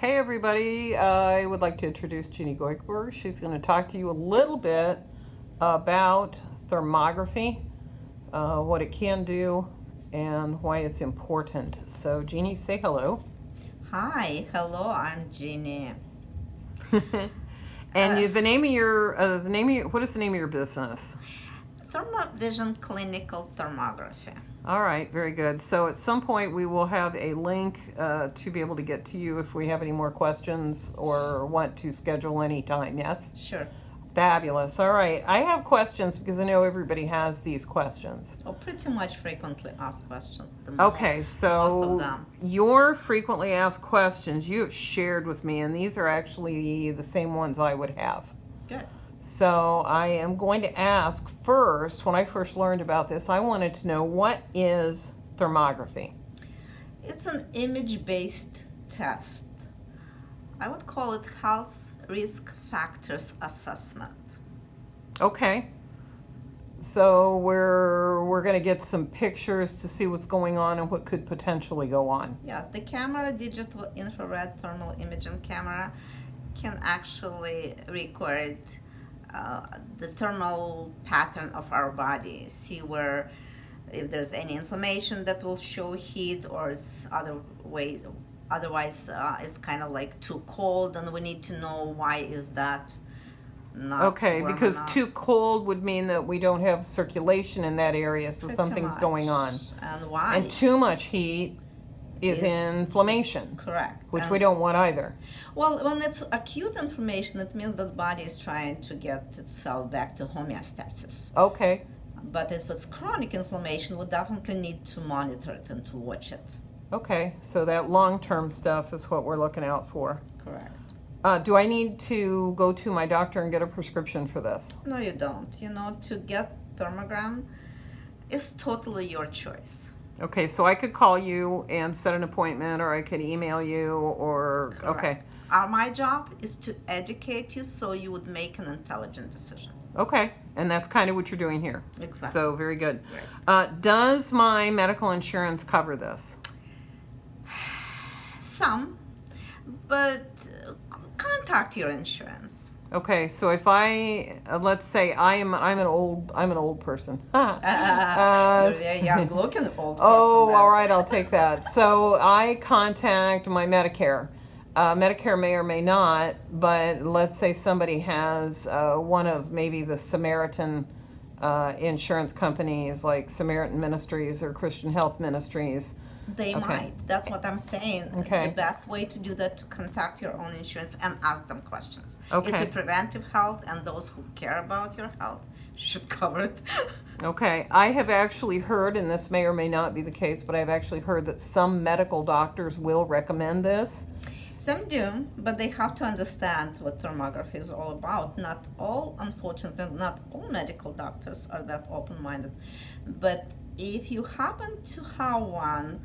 Hey everybody, I would like to introduce Jeannie Goikhberg. She's going to talk to you a little bit about thermography, what it can do, and why it's important. So Jeannie, say hello. Hi, hello, I'm Jeannie. And Uh, what is the name of your business? Thermovision Clinical Thermography. All right, very good. So at some point we will have a link to be able to get to you if we have any more questions or want to schedule any time, yes? Sure. Fabulous. All right. I have questions because I know everybody has these questions. Oh, pretty much frequently asked questions. Okay, Most of so them. your frequently asked questions you have shared with me, and these are actually the same ones I would have. Good. So I am going to ask first, when I first learned about this, I wanted to know, what is thermography? It's an image-based test. I would call it health risk factors assessment. Okay. So we're going to get some pictures to see what's going on and what could potentially go on. Yes, the camera, digital infrared thermal imaging camera, can actually record the thermal pattern of our body, see where if there's any inflammation that will show heat, or it's otherwise it's kind of like too cold, and we need to know why is that not Okay, warm because enough. too cold would mean that we don't have circulation in that area, so Pretty something's much. going on. And why? And too much heat is inflammation, Correct. which And we don't want either. well, when it's acute inflammation, it means that body is trying to get itself back to homeostasis. Okay, But if it's chronic inflammation, we definitely need to monitor it and to watch it. okay, so that long-term stuff is what we're looking out for. Correct. Do I need to go to my doctor and get a prescription for this? No, you don't. To get thermogram is totally your choice. Okay, so I could call you and set an appointment, or I could email you, or, Correct. okay. My job is to educate you so you would make an intelligent decision. Okay, and that's kind of what you're doing here. Exactly. So, very good. Right. Does my medical insurance cover this? Some, but contact your insurance. Okay, so if I let's say I'm an old person. You're a very young-looking old person. Oh, then. all right, I'll take that. So I contact my Medicare. Medicare may or may not, but let's say somebody has one of maybe the Samaritan insurance companies, like Samaritan Ministries or Christian Health Ministries. They Okay. might. That's what I'm saying. Okay. The best way to do that, to contact your own insurance and ask them questions. Okay. It's a preventive health, and those who care about your health should cover it. Okay, I have actually heard, and this may or may not be the case, but I've actually heard that some medical doctors will recommend this. Some do, but they have to understand what thermography is all about. Not all, unfortunately, not all medical doctors are that open-minded. But if you happen to have one,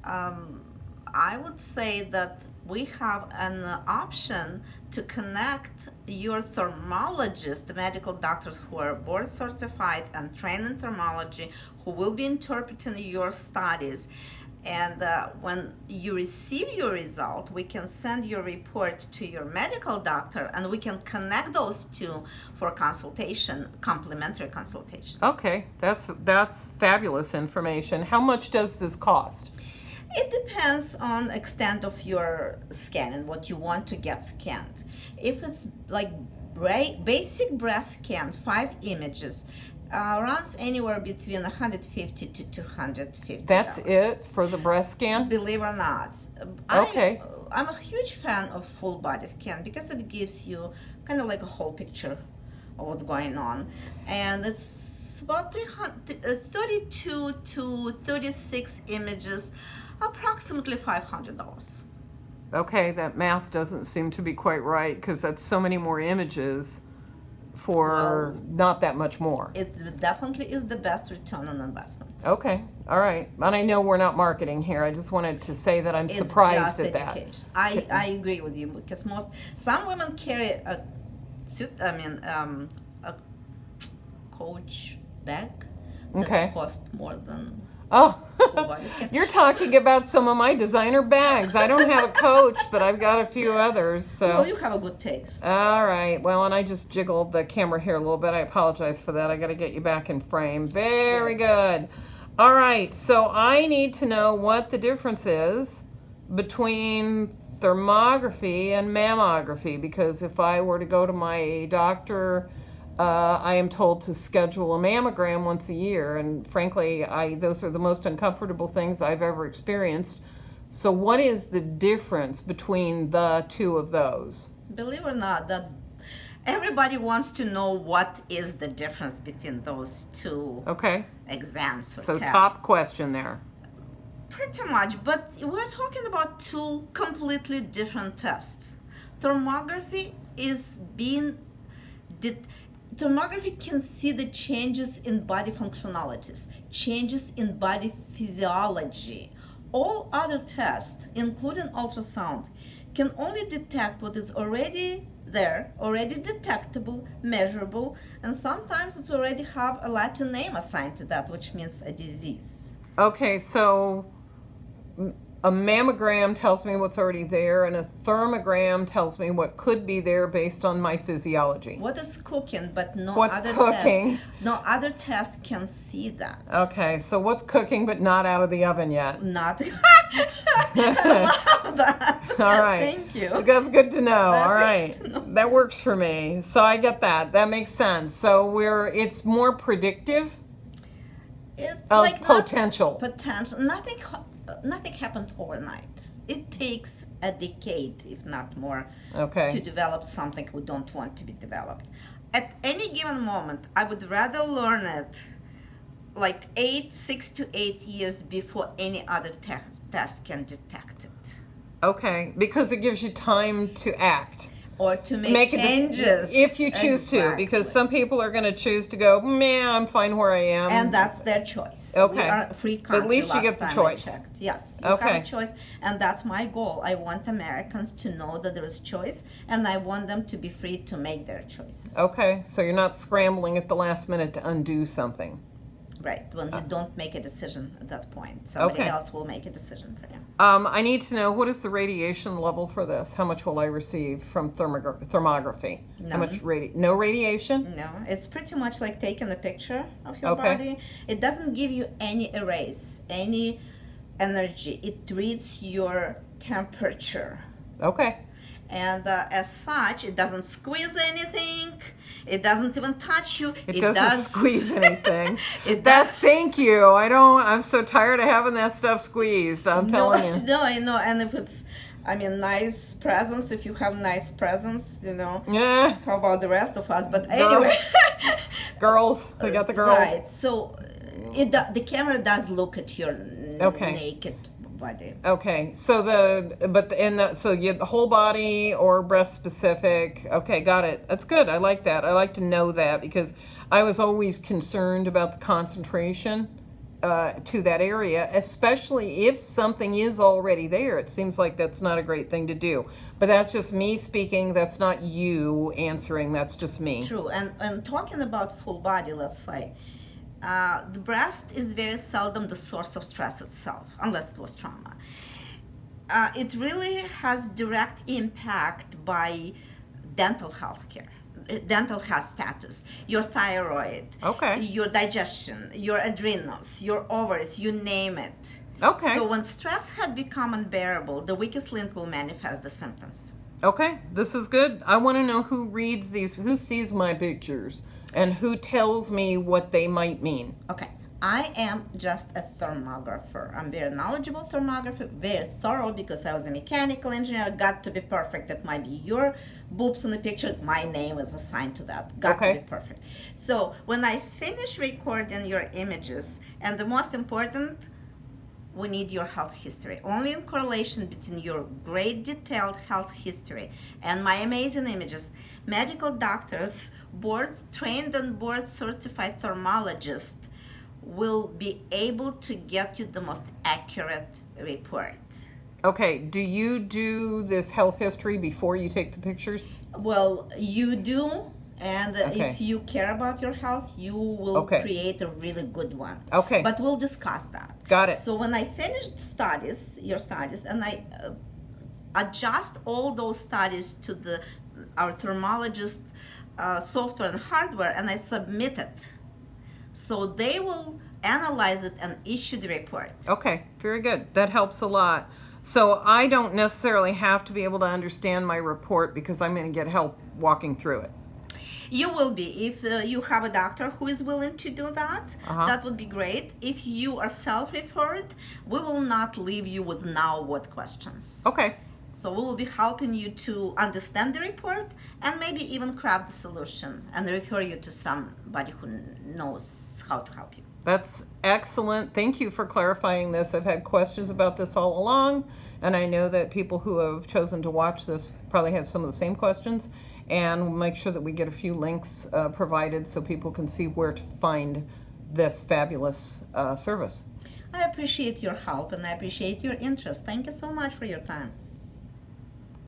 I would say that we have an option to connect your thermologist, the medical doctors who are board certified and trained in thermology, who will be interpreting your studies. And when you receive your result, we can send your report to your medical doctor, and we can connect those two for consultation, complimentary consultation. Okay, that's fabulous information. How much does this cost? It depends on extent of your scan and what you want to get scanned. If it's like basic breast scan, 5 images, runs anywhere between $150 to $250. That's it for the breast scan? Believe or not. Okay. I'm a huge fan of full body scan because it gives you kind of like a whole picture of what's going on. And it's about 32 to 36 images, approximately $500. Okay, that math doesn't seem to be quite right, because that's so many more images for not that much more. It definitely is the best return on investment. Okay, all right. And I know we're not marketing here. I just wanted to say that I'm surprised at that. Education. I agree with you, because some women carry a coach bag that Okay. cost more than Oh, Full body scan. you're talking about some of my designer bags. I don't have a Coach, but I've got a few others. So. Well, you have a good taste. All right. Well, and I just jiggled the camera here a little bit. I apologize for that. I got to get you back in frame. Very good. All right. So I need to know what the difference is between thermography and mammography, because if I were to go to my doctor, I am told to schedule a mammogram once a year, and frankly, those are the most uncomfortable things I've ever experienced. So what is the difference between the two of those? Believe it or not, everybody wants to know what is the difference between those two Okay. exams or So tests. top question there. Pretty much, but we're talking about two completely different tests. Thermography is Thermography can see the changes in body functionalities, changes in body physiology. All other tests, including ultrasound, can only detect what is already there, already detectable, measurable, and sometimes it's already have a Latin name assigned to that, which means a disease. Okay, so a mammogram tells me what's already there, and a thermogram tells me what could be there based on my physiology. What is cooking, but no What's other cooking? test, no other test can see that. Okay, so what's cooking but not out of the oven yet? Not. I love that. All right. Thank you. That's good to know. That's All right. good to know. That works for me. So I get that. That makes sense. So it's more predictive It's of like potential. Potential. Nothing happened overnight. It takes a decade, if not more, Okay. to develop something we don't want to be developed. At any given moment, I would rather learn it like 6 to 8 years before any other test can detect it. Okay, because it gives you time to act. Or to make changes. If you choose to, because some people are going to choose to go, meh, I'm fine where I am. And that's their choice. Okay. We are a free But country. at least you get the last time choice. I checked. Yes, you Okay. have a choice, and that's my goal. I want Americans to know that there is choice, and I want them to be free to make their choices. Okay, so you're not scrambling at the last minute to undo something. Right, when you don't make a decision at that point, somebody Okay. else will make a decision for you. I need to know, what is the radiation level for this? How much will I receive from thermography? How much no radiation? No, it's pretty much like taking a picture of your Okay. body. It doesn't give you any erase, any energy. It reads your temperature. Okay. And as such, it doesn't squeeze anything. It doesn't even touch you. It doesn't squeeze anything. It does. Thank you. I'm so tired of having that stuff squeezed. I'm telling you. No, I know. And if it's, nice presents, if you have nice presents, Yeah. how about the rest of us? But anyway. Girls. We got the girls. Right. So the camera does look at your Okay. naked body. Okay, so the whole body or breast specific. Okay, got it. That's good. I like that. I like to know that, because I was always concerned about the concentration to that area, especially if something is already there. It seems like that's not a great thing to do. But that's just me speaking. That's not you answering. That's just me. True. And talking about full body, let's say, the breast is very seldom the source of stress itself, unless it was trauma. It really has direct impact by dental health care, dental health status, your thyroid, Okay. your digestion, your adrenals, your ovaries, you name it. Okay. So when stress had become unbearable, the weakest link will manifest the symptoms. Okay, this is good. I want to know who reads these, who sees my pictures, and who tells me what they might mean. Okay, I am just a thermographer. I'm very knowledgeable thermographer, very thorough, because I was a mechanical engineer. Got to be perfect. That might be your boobs in the picture. My name is assigned to that. Got to be perfect. So when I finish recording your images, and the most important, we need your health history. Only in correlation between your great detailed health history and my amazing images, medical doctors, trained and board certified thermologists will be able to get you the most accurate report. Okay, do you do this health history before you take the pictures? Well, you do And Okay. if you care about your health, you will Okay. create a really good one. Okay. But we'll discuss that. Got it. So when I finish your studies, and I adjust all those studies to our thermologist software and hardware, and I submit it. So they will analyze it and issue the report. Okay, very good. That helps a lot. So I don't necessarily have to be able to understand my report because I'm going to get help walking through it. You will be. If you have a doctor who is willing to do that, that would be great. If you are self-referred, we will not leave you with now what questions. Okay. So we will be helping you to understand the report and maybe even craft the solution and refer you to somebody who knows how to help you. That's excellent. Thank you for clarifying this. I've had questions about this all along, and I know that people who have chosen to watch this probably have some of the same questions. And we'll make sure that we get a few links provided so people can see where to find this fabulous service. I appreciate your help and I appreciate your interest. Thank you so much for your time.